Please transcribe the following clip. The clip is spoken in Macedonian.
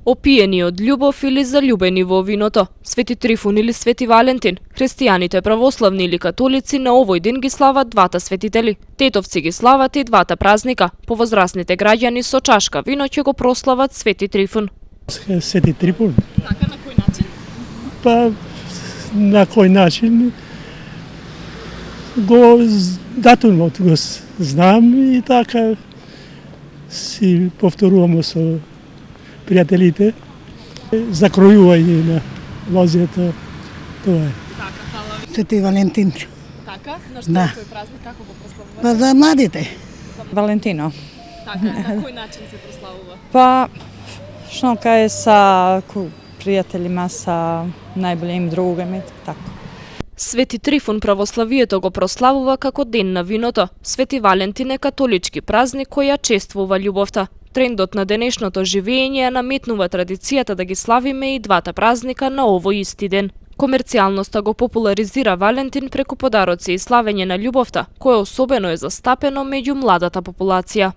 Опиени од љубов или заљубени во виното, Свети Трифун или Свети Валентин, христијаните православни или католици на овој ден ги слават двата светители. Тетовци ги слават и двата празника, повозрасните граѓани со чашка вино ќе го прослават Свети Трифун. Свети Трифун? Така, на кој начин? Па, на кој начин? Го датумот го знам и така си повторуваме со пријателите, закројување на лозето, тоа е. Така, фала ви. Свети Валентин. Така, на што Да. тој празник како го прославувате? Па за младите. Валентино. Така, на кој начин се прославува? Па, што кај са пријателима, са најболеми другами, така. Свети Трифун православието го прославува како ден на виното. Свети Валентин е католички празник кој ја чествува љубовта. Трендот на денешното живење ја наметнува традицијата да ги славиме и двата празника на овој исти ден. Комерцијалноста го популаризира Валентин преку подароци и славење на љубовта, кое особено е застапено меѓу младата популација.